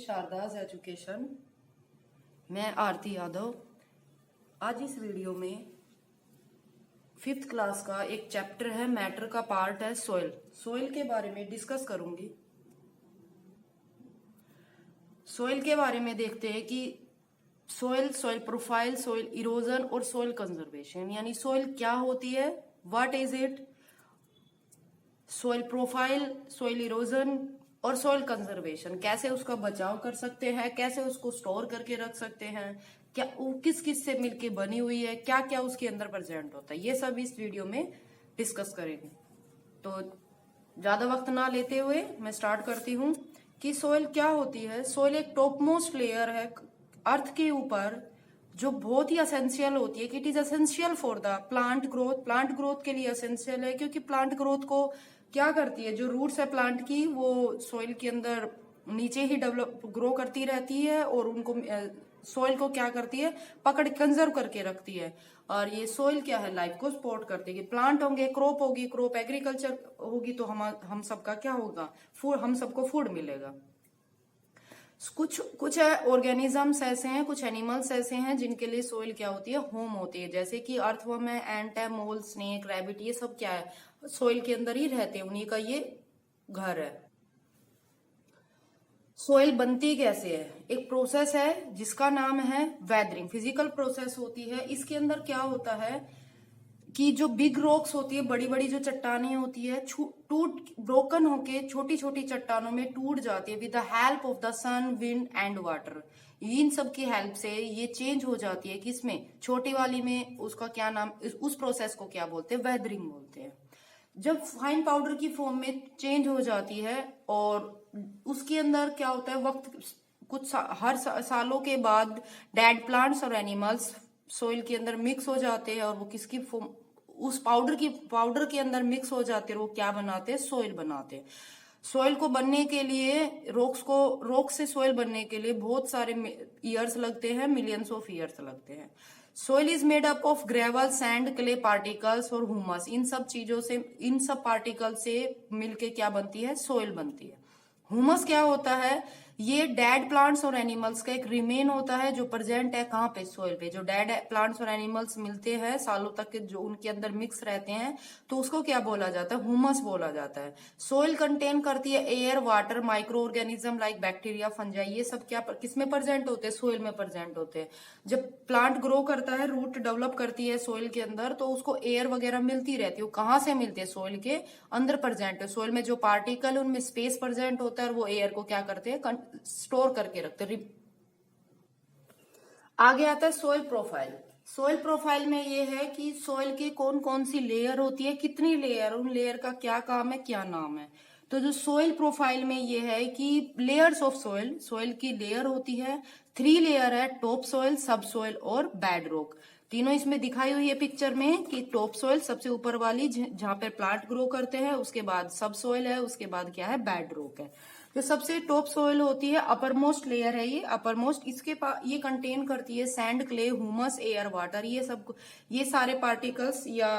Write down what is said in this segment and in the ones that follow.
शारदाज education. मैं आरती यादव। आज इस वीडियो में 5th क्लास का एक चैप्टर है, मैटर का पार्ट है सोइल। सोइल के बारे में डिस्कस करूंगी। सोइल के बारे में देखते हैं कि soil, soil profile, soil erosion और सोइल कंजर्वेशन। यानी सोइल क्या होती है, what is it, soil profile, soil erosion और सोइल कंजर्वेशन। कैसे उसका बचाव कर सकते हैं, कैसे उसको स्टोर करके रख सकते हैं, क्या वो किस किस से मिलके बनी हुई है, क्या क्या उसके अंदर प्रेजेंट होता है, ये सब इस वीडियो में डिस्कस करेंगे। तो ज्यादा वक्त ना लेते हुए मैं स्टार्ट करती हूँ कि सोइल क्या होती है। सोइल एक टॉप मोस्ट लेयर है अर्थ के ऊपर, जो बहुत ही असेंशियल होती है। It is essential for the plant growth. Plant growth के लिए असेंशियल है, क्योंकि प्लांट ग्रोथ को क्या करती है, जो रूट्स है प्लांट की, वो सॉइल के अंदर नीचे ही डेवलप ग्रो करती रहती है और उनको सॉइल को क्या करती है, पकड़ कंजर्व करके रखती है। और ये सॉइल क्या है, लाइफ को सपोर्ट करती है। प्लांट होंगे, क्रॉप होगी, क्रॉप एग्रीकल्चर होगी, तो हम सबका क्या होगा, फूड, हम सबको फूड मिलेगा। कुछ कुछ ऑर्गेनिजम्स ऐसे हैं, कुछ एनिमल्स ऐसे हैं जिनके लिए सोइल क्या होती है, होम होती है। जैसे कि अर्थवर्म है, एंट है, मोल, स्नेक, रैबिट, ये सब क्या है, सोइल के अंदर ही रहते हैं, उन्हीं का ये घर है। सोइल बनती कैसे है, एक प्रोसेस है जिसका नाम है वेदरिंग। फिजिकल प्रोसेस होती है। इसके अंदर क्या होता है कि जो बिग रॉक्स होती है, बड़ी बड़ी जो चट्टानें होती है, टूट ब्रोकन होके छोटी छोटी चट्टानों में टूट जाती है with the help of the sun, wind and water. इन सब की हेल्प से ये चेंज हो जाती है। किसमें, छोटी वाली में। उसका क्या नाम, उस प्रोसेस को क्या बोलते हैं, वेदरिंग बोलते हैं। जब फाइन पाउडर की फॉर्म में चेंज हो जाती है और उसके अंदर क्या होता है, वक्त कुछ हर सालों के बाद डेड प्लांट्स और एनिमल्स सोइल के अंदर मिक्स हो जाते हैं और वो किसकी फॉर्म, उस पाउडर के अंदर मिक्स हो जाते हैं। वो क्या बनाते हैं, सोइल बनाते हैं। सोइल को बनने के लिए, रोक्स से सोइल बनने के लिए बहुत सारे ईयर्स लगते हैं, मिलियंस ऑफ ईयर्स लगते हैं। Soil is made up of gravel, sand, clay particles और ह्यूमस। इन सब चीजों से, इन सब पार्टिकल से मिलके क्या बनती है, सोइल बनती है। ह्यूमस क्या होता है, ये डेड प्लांट्स और एनिमल्स का एक रिमेन होता है जो प्रेजेंट है कहाँ पे, सोइल पे। जो डेड प्लांट्स और एनिमल्स मिलते हैं सालों तक के, जो उनके अंदर मिक्स रहते हैं, तो उसको क्या बोला जाता है, ह्यूमस बोला जाता है। सोइल कंटेन करती है air, water, micro organism like bacteria, fungi. ये सब क्या किसमें प्रेजेंट होते हैं, सोइल में प्रेजेंट होते हैं। जब प्लांट ग्रो करता है, रूट डेवलप करती है सोइल के अंदर, तो उसको एयर वगैरह मिलती रहती है। वो कहाँ से मिलती है, सोइल के अंदर प्रेजेंट है। सोइल में जो पार्टिकल, उनमें स्पेस प्रेजेंट होता है और वो एयर को क्या करते हैं, स्टोर करके रखते हैं। आगे आता है सोइल प्रोफाइल। सोइल प्रोफाइल में ये है कि सोइल की कौन कौन सी लेयर होती है, कितनी लेयर, उन लेयर का क्या काम है, क्या नाम है। तो जो सोइल प्रोफाइल में ये है कि लेयर्स ऑफ सोइल, सोइल की लेयर होती है, 3 लेयर है, टॉप सोइल, सब सोइल और बेड रॉक। तीनों इसमें दिखाई हुई है पिक्चर में कि टॉप सोइल सबसे ऊपर वाली, जहां पर प्लांट ग्रो करते हैं, उसके बाद सब सोइल है, उसके बाद क्या है, बेड रॉक है। जो सबसे टॉप सोइल होती है, अपर मोस्ट लेयर है ये, अपर मोस्ट, इसके पास ये कंटेन करती है sand, clay, humus, air, water. ये सारे पार्टिकल्स या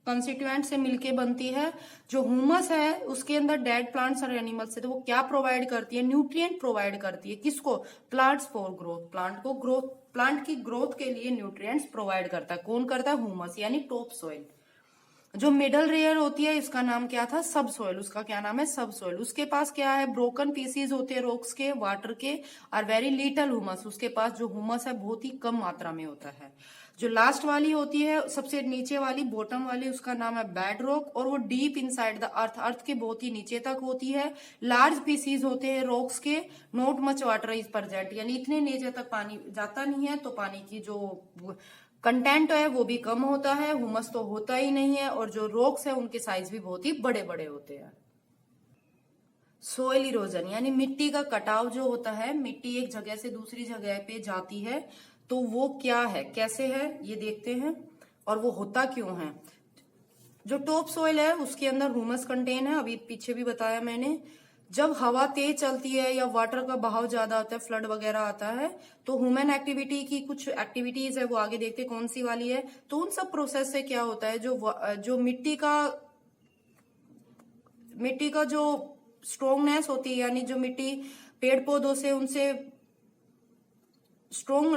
कंस्टिट्यूएंट से मिलके बनती है। जो ह्यूमस है उसके अंदर डेड प्लांट्स और एनिमल्स से, तो वो क्या प्रोवाइड करती है, न्यूट्रिएंट प्रोवाइड करती है। किसको, प्लांट्स फॉर ग्रोथ। प्लांट की ग्रोथ के लिए न्यूट्रिएंट्स प्रोवाइड करता है। कौन करता है, ह्यूमस, यानी टॉप सोइल। जो मिडल लेयर होती है, इसका नाम क्या था, सब सोइल। उसका क्या नाम है, सब सोइल। उसके पास क्या है, ब्रोकन पीसीज होते हैं रॉक्स के, वाटर के, और वेरी लिटल ह्यूमस। उसके पास जो ह्यूमस है बहुत ही कम मात्रा में होता है। जो लास्ट वाली होती है, सबसे नीचे वाली, बॉटम वाली, उसका नाम है बेड रॉक, और वो डीप इनसाइड द अर्थ, अर्थ के बहुत ही नीचे तक होती है। लार्ज पीसीज होते हैं रॉक्स के, not much water is present, यानी इतने नीचे तक पानी जाता नहीं है, तो पानी की जो कंटेंट है वो भी कम होता है, हुमस तो होता ही नहीं है, और जो रॉक्स है उनके साइज भी बहुत ही बड़े बड़े होते हैं। सोइल इरोजन यानी मिट्टी का कटाव जो होता है, मिट्टी एक जगह से दूसरी जगह पे जाती है, तो वो क्या है, कैसे है, ये देखते हैं, और वो होता क्यों है। जो टॉप सोइल है उसके अंदर ह्यूमस कंटेन है, अभी पीछे भी बताया मैंने। जब हवा तेज चलती है या वाटर का बहाव ज्यादा होता है, फ्लड वगैरह आता है, तो ह्यूमन एक्टिविटी की कुछ एक्टिविटीज है, वो आगे देखते हैं कौन सी वाली है। तो उन सब प्रोसेस से क्या होता है, जो मिट्टी का जो स्ट्रोंगनेस होती है, यानी जो मिट्टी पेड़ पौधों से उनसे स्ट्रोंग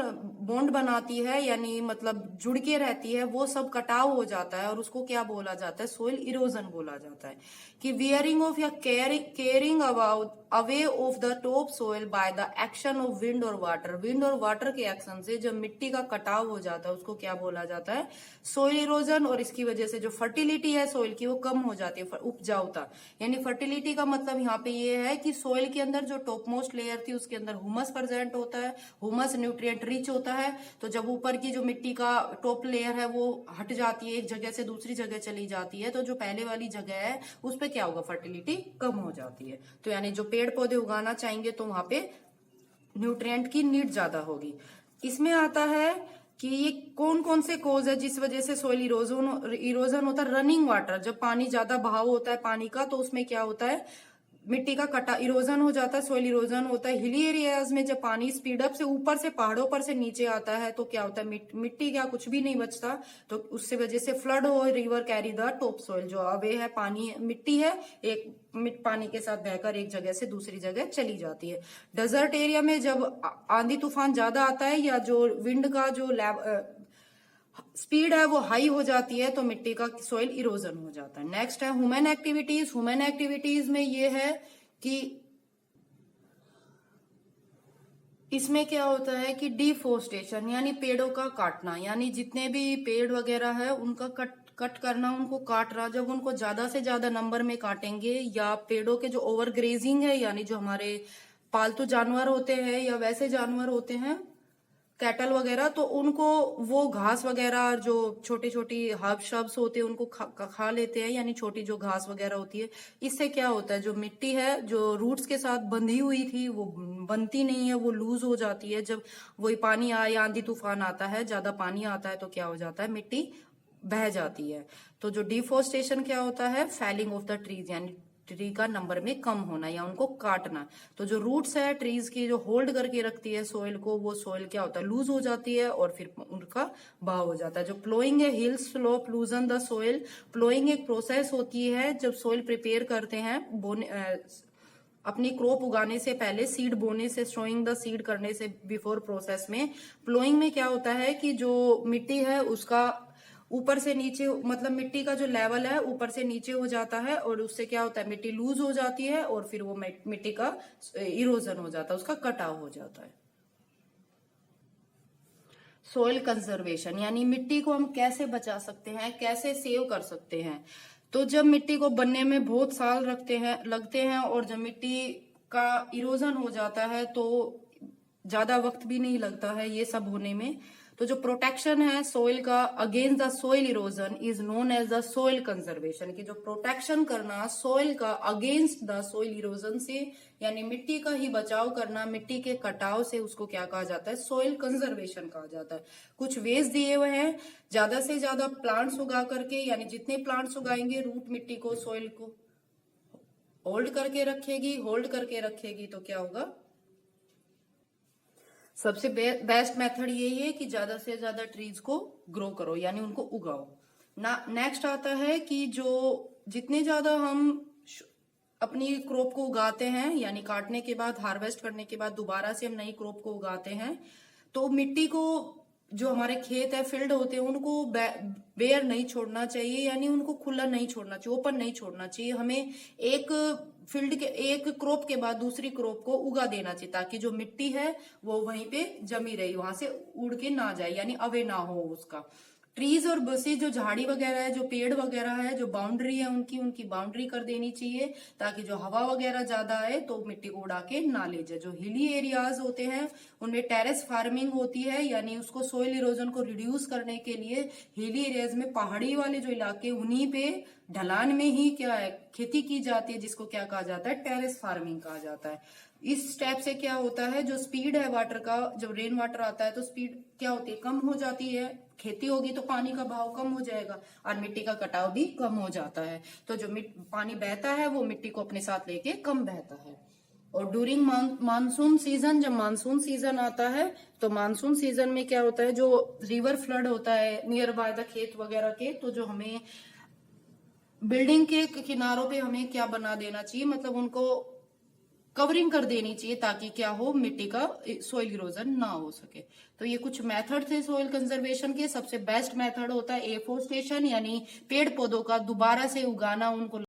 बॉन्ड बनाती है, यानी मतलब जुड़ के रहती है, वो सब कटाव हो जाता है और उसको क्या बोला जाता है, सोइल इरोजन बोला जाता है। कि वियरिंग ऑफ या caring about away of the top soil by the action of wind और वाटर। विंड और वाटर के एक्शन से जब मिट्टी का कटाव हो जाता है उसको क्या बोला जाता है, सोइल इरोजन। और इसकी वजह से जो फर्टिलिटी है सोइल की वो कम हो जाती है, उपजाऊता। यानी फर्टिलिटी का मतलब यहाँ पे ये है कि सोइल के अंदर जो टॉप मोस्ट लेयर थी उसके अंदर ह्यूमस प्रेजेंट होता है, ह्यूमस न्यूट्रिएंट रिच होता है। तो जब ऊपर की जो मिट्टी का टॉप लेयर है वो हट जाती है, एक जगह से दूसरी जगह चली जाती है, तो जो पहले वाली जगह है उस पर क्या होगा, फर्टिलिटी कम हो जाती है। तो यानी जो पेड़ पौधे उगाना चाहेंगे तो वहां पे न्यूट्रिएंट की नीड ज्यादा होगी। इसमें आता है कि ये कौन कौन से कोज है जिस वजह से सोइल इरोजन होता है। रनिंग वाटर, जब पानी ज्यादा बहाव होता है पानी का तो उसमें क्या होता है, मिट्टी का कटा इरोजन हो जाता है, सोइल इरोजन होता है। हिली एरियाज में जब पानी स्पीड अप से ऊपर से पहाड़ों पर से नीचे आता है तो क्या होता है, मिट्टी क्या कुछ भी नहीं बचता, तो उससे वजह से फ्लड हो, river carry the top soil. जो अवे है पानी मिट्टी है, एक पानी के साथ बहकर एक जगह से दूसरी जगह चली जाती है। डेजर्ट एरिया में जब आंधी तूफान ज्यादा आता है या जो विंड का जो स्पीड है वो हाई हो जाती है तो मिट्टी का सॉइल इरोजन हो जाता है। नेक्स्ट है ह्यूमन एक्टिविटीज। ह्यूमन एक्टिविटीज में ये है कि इसमें क्या होता है कि डिफोरेस्टेशन यानी पेड़ों का काटना, यानी जितने भी पेड़ वगैरह है उनका कट करना, उनको काटना। जब उनको ज्यादा से ज्यादा नंबर में काटेंगे या पेड़ों के जो ओवर ग्रेजिंग है, यानी जो हमारे पालतू जानवर होते हैं या वैसे जानवर होते हैं कैटल वगैरह, तो उनको वो घास वगैरह जो छोटी छोटी हर्ब शब्स होते हैं उनको खा लेते हैं, यानी छोटी जो घास वगैरह होती है। इससे क्या होता है, जो मिट्टी है जो रूट्स के साथ बंधी हुई थी वो बनती नहीं है, वो लूज हो जाती है। जब वही पानी आए, आंधी तूफान आता है, ज्यादा पानी आता है तो क्या हो जाता है, मिट्टी बह जाती है। तो जो डिफोरेस्टेशन क्या होता है, फेलिंग ऑफ द ट्रीज, यानी ट्री का नंबर में कम होना या उनको काटना। तो जो रूट्स है ट्रीज की जो होल्ड करके रखती है सोइल को, वो सोइल क्या होता है, लूज हो जाती है और फिर उनका बहाव हो जाता है। जो प्लोइंग है, hill slope लूजन the soil. Ploughing एक प्रोसेस होती है जब सोइल प्रिपेयर करते हैं अपनी क्रॉप उगाने से पहले, सीड बोने से, सोइंग द सीड करने से बिफोर प्रोसेस में। प्लोइंग में क्या होता है कि जो मिट्टी है उसका ऊपर से नीचे, मतलब मिट्टी का जो लेवल है ऊपर से नीचे हो जाता है और उससे क्या होता है, मिट्टी लूज हो जाती है और फिर वो मिट्टी का इरोजन हो जाता है, उसका कटाव हो जाता है। सोइल कंजर्वेशन यानी मिट्टी को हम कैसे बचा सकते हैं, कैसे सेव कर सकते हैं। तो जब मिट्टी को बनने में बहुत साल लगते हैं और जब मिट्टी का इरोजन हो जाता है तो ज्यादा वक्त भी नहीं लगता है ये सब होने में। तो जो प्रोटेक्शन है सोइल का against the soil erosion is known as the soil conservation. की जो प्रोटेक्शन करना सोइल का अगेंस्ट द सोइल इरोजन से, यानी मिट्टी का ही बचाव करना मिट्टी के कटाव से, उसको क्या कहा जाता है, सोइल कंजर्वेशन कहा जाता है। कुछ वेज दिए हुए हैं, ज्यादा से ज्यादा प्लांट्स उगा करके, यानी जितने प्लांट्स उगाएंगे रूट मिट्टी को, सोइल को होल्ड करके रखेगी तो क्या होगा, सबसे बेस्ट मेथड यही है कि ज्यादा से ज्यादा ट्रीज को ग्रो करो, यानी उनको उगाओ ना। नेक्स्ट आता है कि जो जितने ज्यादा हम अपनी क्रॉप को उगाते हैं, यानी काटने के बाद, हार्वेस्ट करने के बाद दोबारा से हम नई क्रॉप को उगाते हैं, तो मिट्टी को, जो हमारे खेत है, फील्ड होते हैं, उनको बेयर नहीं छोड़ना चाहिए, यानी उनको खुला नहीं छोड़ना चाहिए, ओपन नहीं छोड़ना चाहिए। हमें एक फील्ड के एक क्रॉप के बाद दूसरी क्रॉप को उगा देना चाहिए ताकि जो मिट्टी है वो वहीं पे जमी रही, वहां से उड़ के ना जाए, यानी अवे ना हो उसका। ट्रीज और बसेस, जो झाड़ी वगैरह है, जो पेड़ वगैरह है, जो बाउंड्री है उनकी बाउंड्री कर देनी चाहिए ताकि जो हवा वगैरह ज्यादा आए तो मिट्टी को उड़ा के ना ले जाए। जो हिली एरियाज होते हैं उनमें टेरेस फार्मिंग होती है, यानी उसको सोइल इरोजन को रिड्यूस करने के लिए हिली एरियाज में, पहाड़ी वाले जो इलाके उन्हीं पे ढलान में ही क्या है, खेती की जाती है, जिसको क्या कहा जाता है, टेरेस फार्मिंग कहा जाता है। इस स्टेप से क्या होता है, जो स्पीड है वाटर का, जब रेन वाटर आता है तो स्पीड क्या होती है, कम हो जाती है। खेती होगी तो पानी का बहाव कम हो जाएगा और मिट्टी का कटाव भी कम हो जाता है। तो जो पानी बहता है वो मिट्टी को अपने साथ लेके कम बहता है। और ड्यूरिंग मानसून सीजन, जब मानसून सीजन आता है तो मानसून सीजन में क्या होता है, जो रिवर फ्लड होता है नियर बाय द खेत वगैरह के, तो जो हमें बिल्डिंग के किनारों पे हमें क्या बना देना चाहिए, मतलब उनको कवरिंग कर देनी चाहिए ताकि क्या हो, मिट्टी का सोइल इरोजन ना हो सके। तो ये कुछ मेथड थे सोइल कंजर्वेशन के। सबसे बेस्ट मेथड होता है एफोरेस्टेशन, यानी पेड़ पौधों का दोबारा से उगाना, उनको